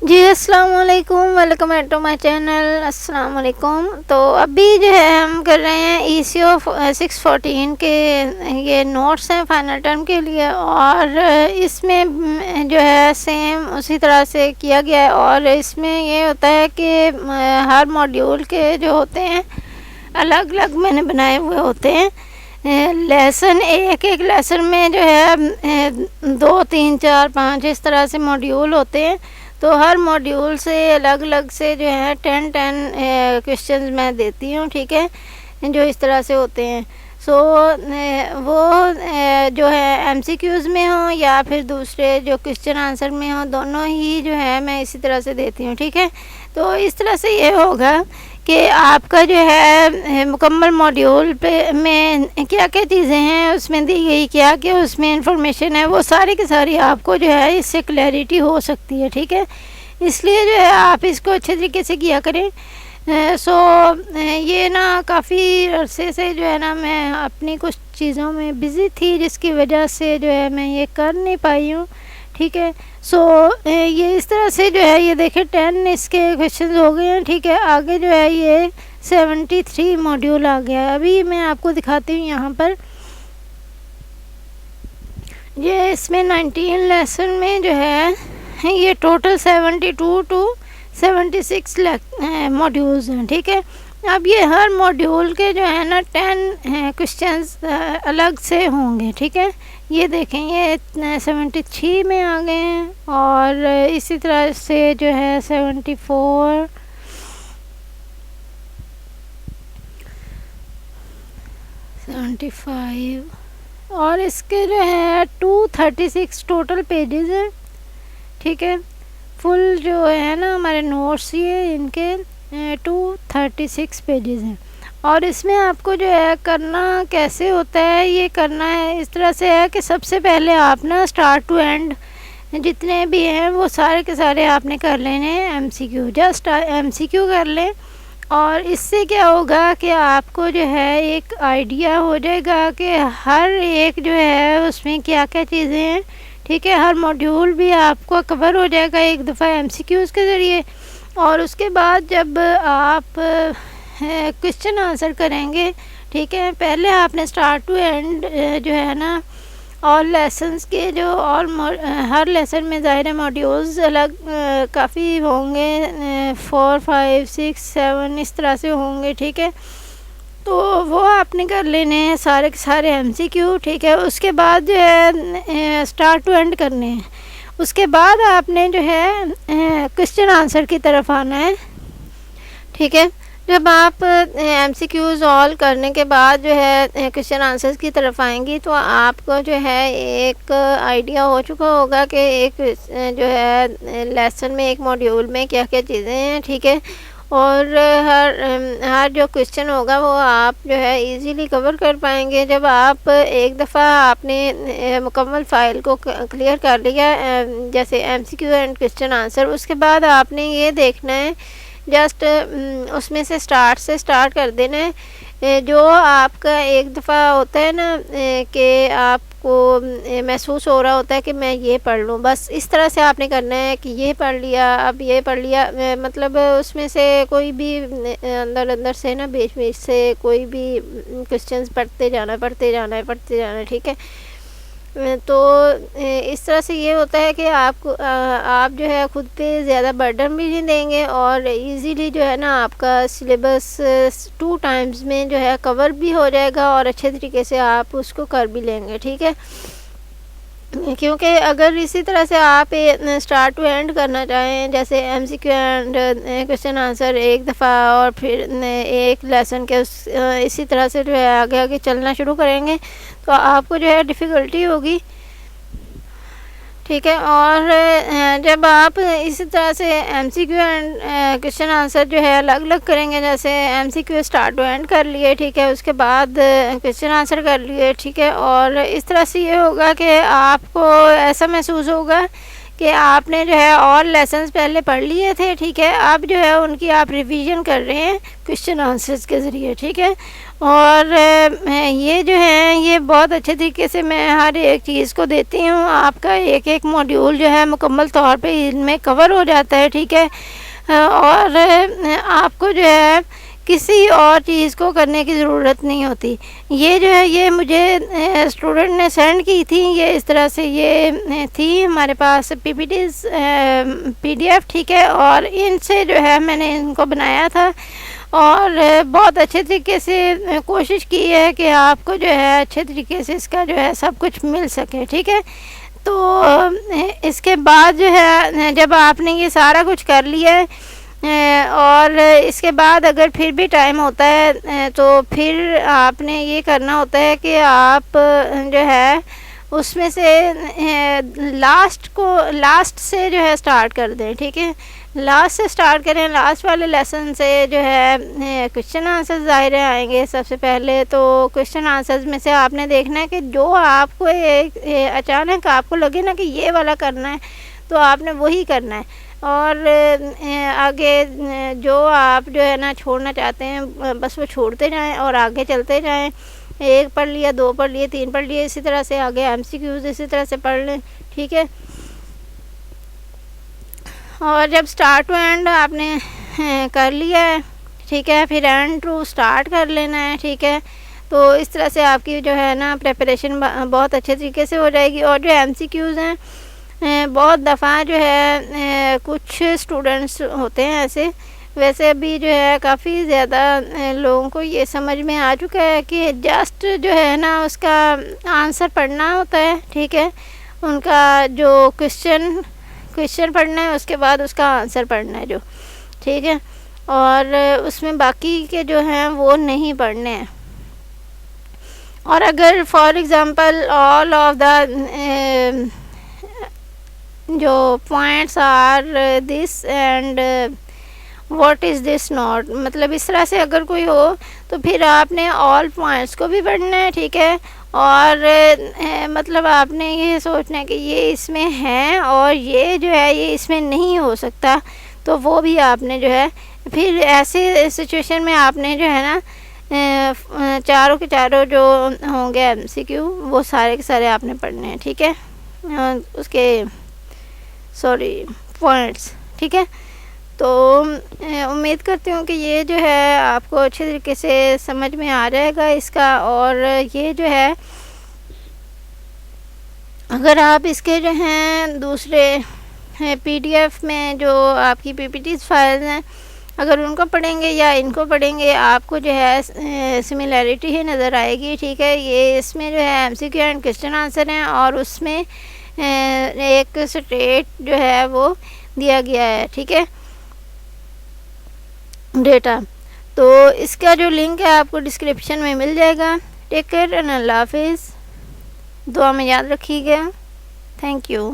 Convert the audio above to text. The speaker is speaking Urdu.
جی السلام علیکم، welcome back to my channel. السلام علیکم۔ تو ابھی جو ہے ہم کر رہے ہیں ECO 614 کے یہ نوٹس ہیں فائنل ٹرم کے لیے، اور اس میں جو ہے سیم اسی طرح سے کیا گیا ہے، اور اس میں یہ ہوتا ہے کہ ہر ماڈیول کے جو ہوتے ہیں الگ الگ میں نے بنائے ہوئے ہوتے ہیں لیسن، ایک لیسن میں جو ہے 2 3 4 5 اس طرح سے ماڈیول ہوتے ہیں، تو ہر ماڈیول سے الگ الگ سے جو ہے 10 کویشچنز میں دیتی ہوں، ٹھیک ہے، جو اس طرح سے ہوتے ہیں۔ وہ جو ہے MCQs میں ہوں یا پھر دوسرے جو کویشچن آنسر میں ہوں، دونوں ہی جو ہے میں اسی طرح سے دیتی ہوں، ٹھیک ہے۔ تو اس طرح سے یہ ہوگا کہ آپ کا جو ہے مکمل ماڈیول پہ میں کیا کیا چیزیں ہیں اس میں دی گئی، کیا کیا اس میں انفارمیشن ہے، وہ ساری کی ساری آپ کو جو ہے اس سے کلیئرٹی ہو سکتی ہے، ٹھیک ہے۔ اس لیے جو ہے آپ اس کو اچھے طریقے سے کیا کریں۔ یہ نا کافی عرصے سے جو ہے نا میں اپنی کچھ چیزوں میں بزی تھی، جس کی وجہ سے جو ہے میں یہ کر نہیں پائی ہوں، ٹھیک ہے۔ یہ اس طرح سے جو ہے یہ دیکھیں 10 اس کے کویشچنز ہو گئے ہیں، ٹھیک ہے۔ آگے جو ہے یہ 73 ماڈیول آ گیا ہے۔ ابھی میں آپ کو دکھاتی ہوں یہاں پر، یہ اس میں 19 لیسن میں جو ہے یہ ٹوٹل 72 to 76 ماڈیولز ہیں، ٹھیک ہے۔ اب یہ ہر ماڈیول کے جو ہے نا 10 کویشچنز الگ سے ہوں گے، ٹھیک ہے۔ یہ دیکھیں یہ 73 میں آ گئے ہیں، اور اسی طرح سے جو ہے 74 75 اور اس کے جو ہے 236 ٹوٹل پیجز ہیں، ٹھیک ہے۔ فل جو ہے نا ہمارے نوٹس یہ ان کے 236 پیجز ہیں، اور اس میں آپ کو جو ہے کرنا کیسے ہوتا ہے، یہ کرنا ہے اس طرح سے ہے کہ سب سے پہلے آپ نا اسٹارٹ ٹو اینڈ جتنے بھی ہیں وہ سارے کے سارے آپ نے کر لینے ہیں MCQ، جسٹ MCQ کر لیں، اور اس سے کیا ہوگا کہ آپ کو جو ہے ایک آئیڈیا ہو جائے گا کہ ہر ایک جو ہے اس میں کیا کیا چیزیں ہیں، ٹھیک ہے۔ ہر ماڈیول بھی آپ کو کور ہو جائے گا ایک دفعہ MCQs کے ذریعے، اور اس کے بعد جب آپ کویشچن آنسر کریں گے، ٹھیک ہے، پہلے آپ نے اسٹارٹ ٹو اینڈ جو ہے نا اور لیسنس کے جو اور ہر لیسن میں ظاہر ماڈیولز الگ کافی ہوں گے، 4 5 6 7 اس طرح سے ہوں گے، ٹھیک ہے۔ تو وہ آپ نے کر لینے ہیں سارے کے سارے MCQ، ٹھیک ہے۔ اس کے بعد جو ہے اسٹارٹ ٹو اینڈ کرنے ہیں، اس کے بعد آپ نے جو ہے کویشچن آنسر کی طرف آنا ہے، ٹھیک ہے۔ جب آپ MCQs آل کرنے کے بعد جو ہے کویشچن آنسرز کی طرف آئیں گی، تو آپ کو جو ہے ایک آئیڈیا ہو چکا ہوگا کہ ایک جو ہے لیسن میں ایک ماڈیول میں کیا کیا چیزیں ہیں، ٹھیک ہے، اور ہر جو کویشچن ہوگا وہ آپ جو ہے ایزیلی کور کر پائیں گے۔ جب آپ ایک دفعہ آپ نے مکمل فائل کو کلیئر کر لیا جیسے MCQ اینڈ کویشچن آنسر، اس کے بعد آپ نے یہ دیکھنا ہے جسٹ اس میں سے اسٹارٹ کر دینا ہے۔ جو آپ کا ایک دفعہ ہوتا ہے نا کہ آپ کو محسوس ہو رہا ہوتا ہے کہ میں یہ پڑھ لوں، بس اس طرح سے آپ نے کرنا ہے کہ یہ پڑھ لیا، اب یہ پڑھ لیا، مطلب اس میں سے کوئی بھی اندر سے نا بیچ سے کوئی بھی کویشچنز پڑھتے جانا ہے، ٹھیک ہے۔ تو اس طرح سے یہ ہوتا ہے کہ آپ جو ہے خود پہ زیادہ برڈن بھی نہیں دیں گے، اور ایزیلی جو ہے نا آپ کا سلیبس 2 ٹائمز میں جو ہے کور بھی ہو جائے گا، اور اچھے طریقے سے آپ اس کو کر بھی لیں گے، ٹھیک ہے۔ کیونکہ اگر اسی طرح سے آپ اسٹارٹ ٹو اینڈ کرنا چاہیں، جیسے MCQ اینڈ کویشچن آنسر ایک دفعہ اور پھر ایک لیسن کے اسی طرح سے جو ہے آگے چلنا شروع کریں گے، تو آپ کو جو ہے ڈیفیکلٹی ہوگی، ٹھیک ہے۔ اور جب آپ اسی طرح سے MCQ اینڈ کویشچن آنسر جو ہے الگ الگ کریں گے، جیسے MCQ اسٹارٹ ٹو اینڈ کر لیے، ٹھیک ہے، اس کے بعد کویشچن آنسر کر لیے، ٹھیک ہے، اور اس طرح سے یہ ہوگا کہ آپ کو ایسا محسوس ہوگا کہ آپ نے جو ہے اور لیسنز پہلے پڑھ لیے تھے، ٹھیک ہے، اب جو ہے ان کی آپ ریویژن کر رہے ہیں کویشچن آنسرز کے ذریعے، ٹھیک ہے۔ اور یہ جو ہے یہ بہت اچھے طریقے سے میں ہر ایک چیز کو دیتی ہوں. آپ کا ایک ایک ماڈیول جو ہے مکمل طور پہ ان میں کور ہو جاتا ہے, ٹھیک ہے. اور آپ کو جو ہے کسی اور چیز کو کرنے کی ضرورت نہیں ہوتی. یہ جو ہے یہ مجھے اسٹوڈنٹ نے سینڈ کی تھی, یہ اس طرح سے یہ تھی ہمارے پاس پی پی ٹیز پی ڈی ایف, ٹھیک ہے. اور ان سے جو ہے میں نے ان کو بنایا تھا اور بہت اچھے طریقے سے کوشش کی ہے کہ آپ کو جو ہے اچھے طریقے سے اس کا جو ہے سب کچھ مل سکے, ٹھیک ہے. تو اس کے بعد جو ہے جب آپ نے یہ سارا کچھ کر لیا ہے اور اس کے بعد اگر پھر بھی ٹائم ہوتا ہے تو پھر آپ نے یہ کرنا ہوتا ہے کہ آپ جو ہے اس میں سے لاسٹ سے جو ہے سٹارٹ کر دیں, ٹھیک ہے. لاسٹ سے سٹارٹ کریں, لاسٹ والے لیسن سے جو ہے کوشچن آنسر ظاہر آئیں گے. سب سے پہلے تو کوشچن آنسرز میں سے آپ نے دیکھنا ہے کہ جو آپ کو اچانک آپ کو لگے نا کہ یہ والا کرنا ہے تو آپ نے وہی کرنا ہے. اور آگے جو آپ جو ہے نا چھوڑنا چاہتے ہیں بس وہ چھوڑتے جائیں اور آگے چلتے جائیں. ایک پڑھ لیا, دو پڑھ لیے, تین پڑھ لیے, اسی طرح سے آگے ایم سی کیوز اسی طرح سے پڑھ لیں, ٹھیک ہے. اور جب سٹارٹ ٹو اینڈ آپ نے کر لیا ہے, ٹھیک ہے, پھر اینڈ ٹو سٹارٹ کر لینا ہے, ٹھیک ہے. تو اس طرح سے آپ کی جو ہے نا پریپریشن بہت اچھے طریقے سے ہو جائے گی. اور جو ایم سی کیوز ہیں بہت دفعہ جو ہے کچھ اسٹوڈنٹس ہوتے ہیں ایسے, ویسے ابھی جو ہے کافی زیادہ لوگوں کو یہ سمجھ میں آ چکا ہے کہ جسٹ جو ہے نا اس کا آنسر پڑھنا ہوتا ہے, ٹھیک ہے. ان کا جو کوشچن پڑھنا ہے اس کے بعد اس کا آنسر پڑھنا ہے جو, ٹھیک ہے. اور اس میں باقی کے جو ہیں وہ نہیں پڑھنے ہیں. اور اگر for example all of the جو points are this and what is this not, مطلب اس طرح سے اگر کوئی ہو تو پھر آپ نے آل پوائنٹس کو بھی پڑھنا ہے, ٹھیک ہے. اور مطلب آپ نے یہ سوچنا ہے کہ یہ اس میں ہے اور یہ جو ہے یہ اس میں نہیں ہو سکتا, تو وہ بھی آپ نے جو ہے پھر ایسے سچویشن میں آپ نے جو ہے نا چاروں کے چاروں جو ہوں گے ایم سی کیو وہ سارے کے سارے آپ نے پڑھنے ہیں, ٹھیک ہے. اس کے پوائنٹس, ٹھیک ہے. تو امید کرتی ہوں کہ یہ جو ہے آپ کو اچھے طریقے سے سمجھ میں آ جائے گا اس کا. اور یہ جو ہے اگر آپ اس کے جو ہیں دوسرے پی ڈی ایف میں جو آپ کی پی پی ٹیز فائلز ہیں اگر ان کو پڑھیں گے یا ان کو پڑھیں گے آپ کو جو ہے سملیرٹی ہی نظر آئے گی, ٹھیک ہے. یہ اس میں جو ہے M C Q and question answer ہیں اور اس میں ایک اسٹیٹ جو ہے وہ دیا گیا ہے, ٹھیک ہے, ڈیٹا. تو اس کا جو لنک ہے آپ کو ڈسکرپشن میں مل جائے گا. ٹیک کیئر اینڈ اللہ حافظ. دعا میں یاد رکھیے گا. Thank you.